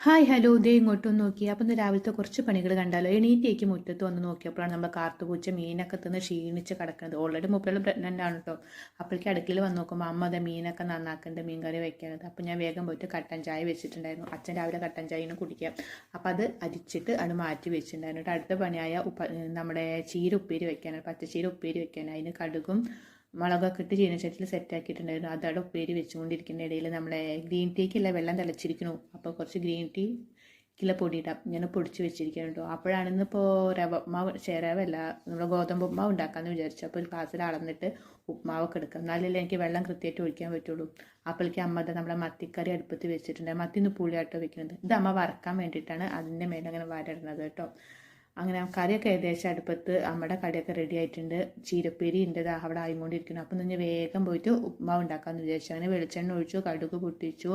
Hi hello ദേ ഇങ്ങോട്ടൊന്ന് നോക്കി. അപ്പം ഇന്ന് രാവിലത്തെ കുറച്ച് പണികൾ കണ്ടാലോ. എണീറ്റേക്ക് മുറ്റത്ത് വന്ന് നോക്കിയപ്പോഴാണ് നമ്മൾ കാർത്തുപൂച്ച മീനൊക്കെ തിന്ന് ക്ഷീണിച്ച് കിടക്കുന്നത്. ഓൾറെഡി മുപ്പേളും പ്രഗ്നൻ്റ് ആണ് കേട്ടോ. അപ്പോഴേക്ക് അടുക്കളയിൽ വന്ന് നോക്കുമ്പോൾ അമ്മ അതെ മീനൊക്കെ നന്നാക്കുന്നുണ്ട്, മീൻ കറി വയ്ക്കാനുണ്ട്. അപ്പം ഞാൻ വേഗം പോയിട്ട് കട്ടൻ ചായ വെച്ചിട്ടുണ്ടായിരുന്നു. അച്ഛൻ രാവിലെ കട്ടൻ ചായന് കുടിക്കുക. അപ്പം അത് അരിച്ചിട്ട് അത് മാറ്റി വെച്ചിട്ടുണ്ടായിരുന്നു. അടുത്ത പണിയായ നമ്മുടെ ചീര ഉപ്പേരി വെക്കാനാണ്, പച്ചച്ചീര ഉപ്പേരി വെക്കാനാണ്. അതിന് കടുകും മുളകൊക്കെ ഇട്ട് ചീനച്ചട്ടിയിൽ സെറ്റാക്കിയിട്ടുണ്ടായിരുന്നു. അതവിടെ ഉപ്പേരി വെച്ചുകൊണ്ടിരിക്കുന്ന ഇടയിൽ നമ്മളെ ഗ്രീൻ ടീക്കുള്ള വെള്ളം തിളച്ചിരിക്കണു. അപ്പോൾ കുറച്ച് ഗ്രീൻ ടീ കിലോ പൊടിയിടാം, ഞാൻ പൊടിച്ച് വെച്ചിരിക്കണം കേട്ടോ. അപ്പോഴാണിന്നിപ്പോൾ റവ ഉപ്മാവ്, റവല്ല, നമ്മൾ ഗോതമ്പ് ഉപ്മാവ് ഉണ്ടാക്കാമെന്ന് വിചാരിച്ചു. അപ്പോൾ ഒരു ക്ലാസ്സിൽ അളന്നിട്ട് ഉപ്മാവൊക്കെ എടുക്കാം, എന്നാലല്ലേ എനിക്ക് വെള്ളം കൃത്യമായിട്ട് ഒഴിക്കാൻ പറ്റുള്ളൂ. അപ്പോഴേക്ക് അമ്മ നമ്മളെ മത്തിക്കറി അടുപ്പത്ത് വെച്ചിട്ടുണ്ട്. മത്തിന്ന് പുളിയാട്ടോ വെക്കുന്നത്. ഇത് അമ്മ വറക്കാൻ വേണ്ടിയിട്ടാണ് അതിൻ്റെ മേലെ അങ്ങനെ വരടുന്നത് കേട്ടോ. അങ്ങനെ കറിയൊക്കെ ഏകദേശം അടുപ്പത്ത് അമ്മയുടെ കറിയൊക്കെ റെഡി ആയിട്ടുണ്ട്. ചീരപ്പേരി ഉണ്ട് അവിടെ ആയിക്കൊണ്ടിരിക്കുന്നു. അപ്പം ഞാൻ വേഗം പോയിട്ട് ഉപ്മാവ് ഉണ്ടാക്കാമെന്ന് വിചാരിച്ചു. അങ്ങനെ വെളിച്ചെണ്ണ ഒഴിച്ചു, കടുക് പൊട്ടിച്ചു,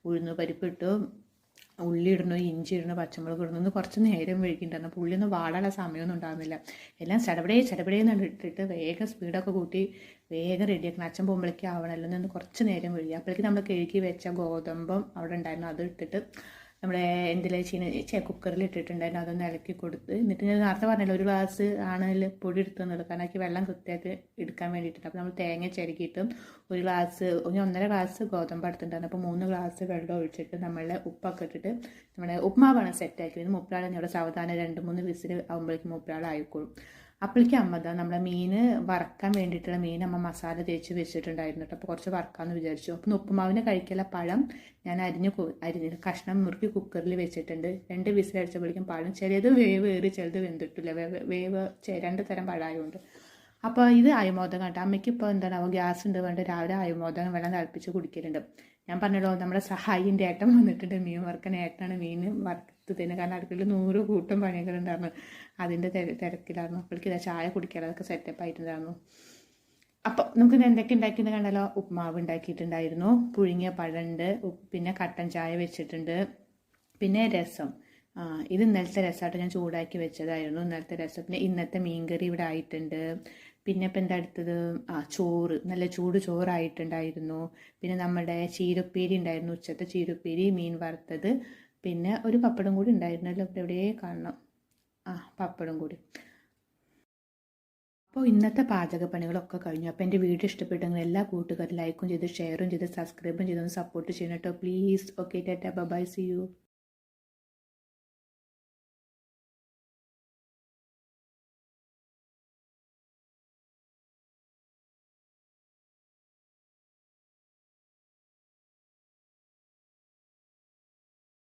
ഉഴുന്ന് പരിപ്പിട്ടു, ഉള്ളി ഇടണു, ഇഞ്ചി ഇടണു, പച്ചമുളക് ഇടുന്നു. കുറച്ച് നേരം വൈകിട്ടുണ്ടായിരുന്നു. അപ്പോൾ ഉള്ളിയൊന്നും വാടാനുള്ള സമയമൊന്നും ഉണ്ടാകുന്നില്ല. എല്ലാം ചടപടേന്ന് ഇട്ടിട്ട് വേഗം സ്പീഡൊക്കെ കൂട്ടി വേഗം റെഡിയാക്കണം. അച്ഛൻ പോകുമ്പോഴേക്കും ആവണമല്ലോ എന്ന് കുറച്ച് നേരം വൈകി. അപ്പോഴേക്കും നമ്മൾ കഴുകി വെച്ച ഗോതമ്പം അവിടെ ഉണ്ടായിരുന്നു. അത് ഇട്ടിട്ട് നമ്മുടെ എന്തിലും കുക്കറിൽ ഇട്ടിട്ടുണ്ടായിരുന്നു. അതൊന്ന് ഇളക്കി കൊടുത്ത്, എന്നിട്ട് ഞാൻ നേരത്തെ പറഞ്ഞല്ലോ ഒരു ഗ്ലാസ് ആണെങ്കിൽ പൊടി എടുത്തുന്നുള്ളൂ, കാരണം എനിക്ക് വെള്ളം കൃത്യമായിട്ട് എടുക്കാൻ വേണ്ടിയിട്ടുണ്ട്. അപ്പോൾ നമ്മൾ തേങ്ങ ചിരകിയിട്ടും ഒരു 1.5 ഗ്ലാസ് ഗോതമ്പ് എടുത്തിട്ടുണ്ടായിരുന്നു. അപ്പോൾ 3 ഗ്ലാസ് വെള്ളം ഒഴിച്ചിട്ട് നമ്മളെ ഉപ്പൊക്കെ ഇട്ടിട്ട് നമ്മുടെ ഉപ്മാവാണ് സെറ്റാക്കിയത്. മുപ്പളാൾ ഇവിടെ സാവധാനം 2-3 വിസിൽ ആകുമ്പോഴേക്കും മുപ്പളാളായിക്കോളും. അപ്പോഴേക്കും അമ്മ നമ്മളെ മീൻ വറക്കാൻ വേണ്ടിയിട്ടുള്ള മീൻ അമ്മ മസാല തേച്ച് വെച്ചിട്ടുണ്ടായിരുന്നു കേട്ടോ. അപ്പോൾ കുറച്ച് വറക്കാമെന്ന് വിചാരിച്ചു. അപ്പം ഉപ്പുമാവിന് കഴിക്കുള്ള പഴം ഞാൻ അരിഞ്ഞ് കഷ്ണം മുറുക്കി കുക്കറിൽ വെച്ചിട്ടുണ്ട്. 2 വിസിൽ അടിച്ചപ്പോഴേക്കും പഴം ചിലത് വേവേറി ചിലത് വെന്തിട്ടില്ല. വേവ് 2 തരം പഴമായതുകൊണ്ട്. അപ്പോൾ ഇത് അയമോദകം കേട്ടോ. അമ്മയ്ക്ക് ഇപ്പോൾ എന്താണ് ഗ്യാസ് ഉണ്ട് വേണ്ട, രാവിലെ അയമോദകം വെള്ളം തിളപ്പിച്ച് കുടിക്കലുണ്ട്. ഞാൻ പറഞ്ഞല്ലോ നമ്മുടെ സഹായിൻ്റെ ഏട്ടൻ വന്നിട്ടുണ്ട്, മീൻ വറുക്കാൻ. ഏട്ടനാണ് മീൻ വറുത്ത് തന്നെ, കാരണം അടുക്കളയിൽ 100 കൂട്ടം പണികളുണ്ടായിരുന്നു. അതിൻ്റെ തിരക്കിലായിരുന്നു. അപ്പോഴേക്ക് ഇതാ ചായ കുടിക്കാൻ അതൊക്കെ സെറ്റപ്പ് ആയിട്ടുണ്ടായിരുന്നു. അപ്പോൾ നമുക്ക് എന്തൊക്കെ ഉണ്ടാക്കിയെന്ന് കണ്ടാലോ. ഉപ്മാവ് ഉണ്ടാക്കിയിട്ടുണ്ടായിരുന്നു, പുഴുങ്ങിയ പഴമുണ്ട്, പിന്നെ കട്ടൻ ചായ വെച്ചിട്ടുണ്ട്, പിന്നെ രസം. ഇത് ഇന്നലത്തെ രസമായിട്ട് ഞാൻ ചൂടാക്കി വെച്ചതായിരുന്നു, ഇന്നലത്തെ രസം. പിന്നെ ഇന്നത്തെ മീൻകറി ഇവിടെ ആയിട്ടുണ്ട്. പിന്നെ ഇപ്പം എന്താ അടുത്തത്, ചോറ്, നല്ല ചൂട് ചോറായിട്ടുണ്ടായിരുന്നു. പിന്നെ നമ്മുടെ ചീരപ്പേരി ഉണ്ടായിരുന്നു, ഉച്ചത്തെ ചീരപ്പേരി, മീൻ വറുത്തത്, പിന്നെ ഒരു പപ്പടം കൂടി ഉണ്ടായിരുന്നല്ലോ, ഇവിടെ എവിടെയേ കാണണം. പപ്പടം കൂടി. അപ്പോൾ ഇന്നത്തെ പാചക പണികളൊക്കെ കഴിഞ്ഞു. അപ്പോൾ എൻ്റെ വീഡിയോ ഇഷ്ടപ്പെട്ടെങ്കിൽ എല്ലാ കൂട്ടുകാരും ലൈക്കും ചെയ്ത് ഷെയറും ചെയ്ത് സബ്സ്ക്രൈബും ചെയ്തൊന്ന് സപ്പോർട്ട് ചെയ്യണം കേട്ടോ please. Okay, tata, bye, see U.